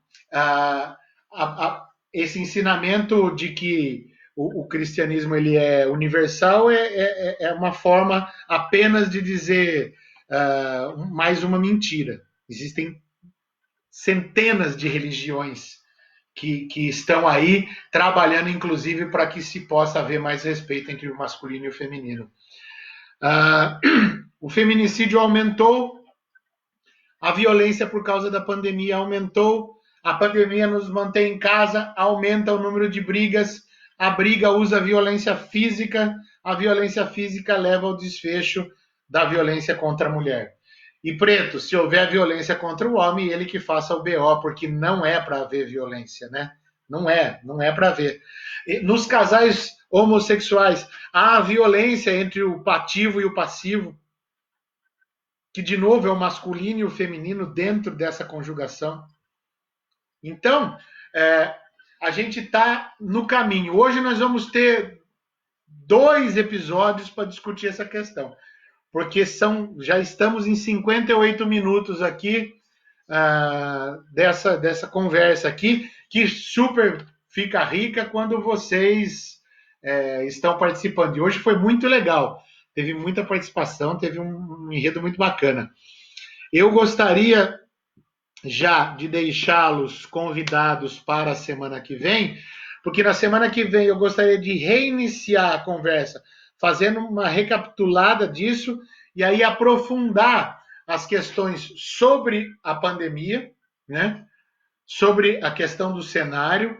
esse ensinamento de que o cristianismo ele é universal é uma forma apenas de dizer mais uma mentira. Existem centenas de religiões que estão aí trabalhando, inclusive, para que se possa haver mais respeito entre o masculino e o feminino. O feminicídio aumentou, a violência por causa da pandemia aumentou, a pandemia nos mantém em casa, aumenta o número de brigas, a briga usa a violência física leva ao desfecho da violência contra a mulher. E Preto, se houver violência contra o homem, ele que faça o BO, porque não é para haver violência, né? Não é para haver. Nos casais homossexuais, há violência entre o ativo e o passivo, que de novo é o masculino e o feminino dentro dessa conjugação. Então, a gente está no caminho. Hoje nós vamos ter 2 episódios para discutir essa questão, porque já estamos em 58 minutos aqui dessa conversa aqui, que super fica rica quando vocês estão participando. E hoje foi muito legal, teve muita participação, teve um enredo muito bacana. Eu gostaria já de deixá-los convidados para a semana que vem, porque na semana que vem eu gostaria de reiniciar a conversa, fazendo uma recapitulada disso e aí aprofundar as questões sobre a pandemia, né? Sobre a questão do cenário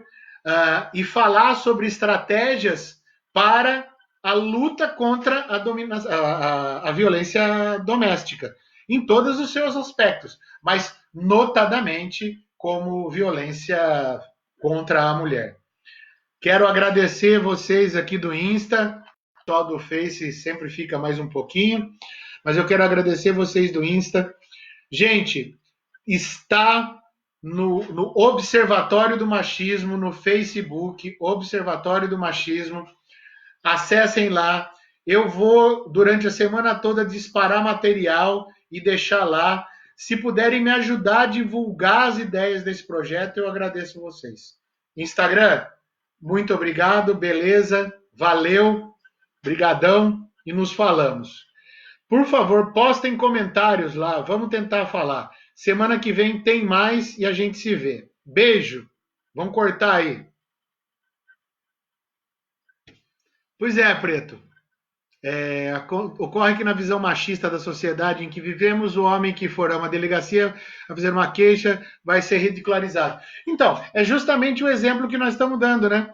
e falar sobre estratégias para a luta contra a violência doméstica, em todos os seus aspectos, mas notadamente como violência contra a mulher. Quero agradecer vocês aqui do Insta, só do Face sempre fica mais um pouquinho, mas eu quero agradecer vocês do Insta, Gente, está no Observatório do Machismo, no Facebook, Observatório do Machismo. Acessem lá. Eu vou, durante a semana toda, disparar material e deixar lá. Se puderem me ajudar a divulgar as ideias desse projeto, eu agradeço vocês. Instagram, muito obrigado, beleza, valeu, brigadão e nos falamos. Por favor, postem comentários lá, vamos tentar falar. Semana que vem tem mais e a gente se vê. Beijo, vamos cortar aí. Pois é, Preto. Ocorre que na visão machista da sociedade em que vivemos, o homem que for a uma delegacia a fazer uma queixa vai ser ridicularizado. Então, é justamente o exemplo que nós estamos dando, né?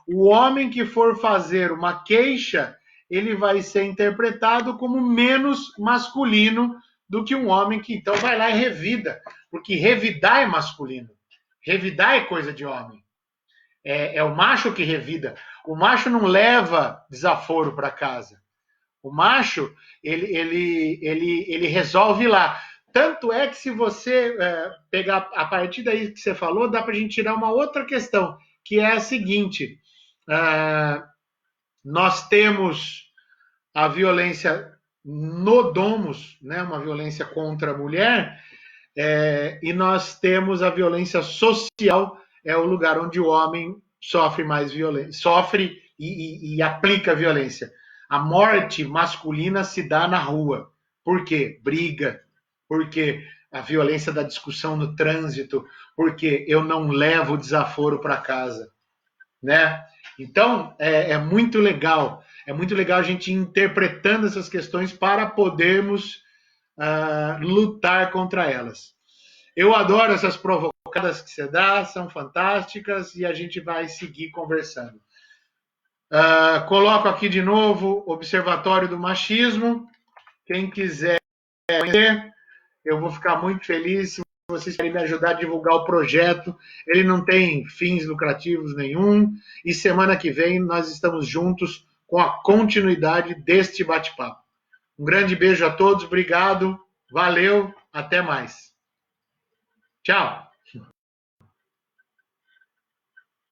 O homem que for fazer uma queixa, ele vai ser interpretado como menos masculino do que um homem que então vai lá e revida, porque revidar é masculino, revidar é coisa de homem. É o macho que revida. O macho não leva desaforo para casa. O macho, ele resolve lá. Tanto é que se você pegar a partir daí que você falou, dá para a gente tirar uma outra questão, que é a seguinte. Nós temos a violência no domus, né, uma violência contra a mulher, e nós temos a violência social, é o lugar onde o homem sofre mais violência, sofre e aplica violência. A morte masculina se dá na rua. Por quê? Briga. Por quê? A violência da discussão no trânsito. Porque eu não levo o desaforo para casa. Né? Então, é muito legal. É muito legal a gente ir interpretando essas questões para podermos lutar contra elas. Eu adoro essas provocadas que você dá, são fantásticas e a gente vai seguir conversando. Coloco aqui de novo Observatório do Machismo. Quem quiser conhecer, eu vou ficar muito feliz se vocês querem me ajudar a divulgar o projeto. Ele não tem fins lucrativos nenhum. E semana que vem nós estamos juntos com a continuidade deste bate-papo. Um grande beijo a todos, obrigado, valeu, até mais. Tchau.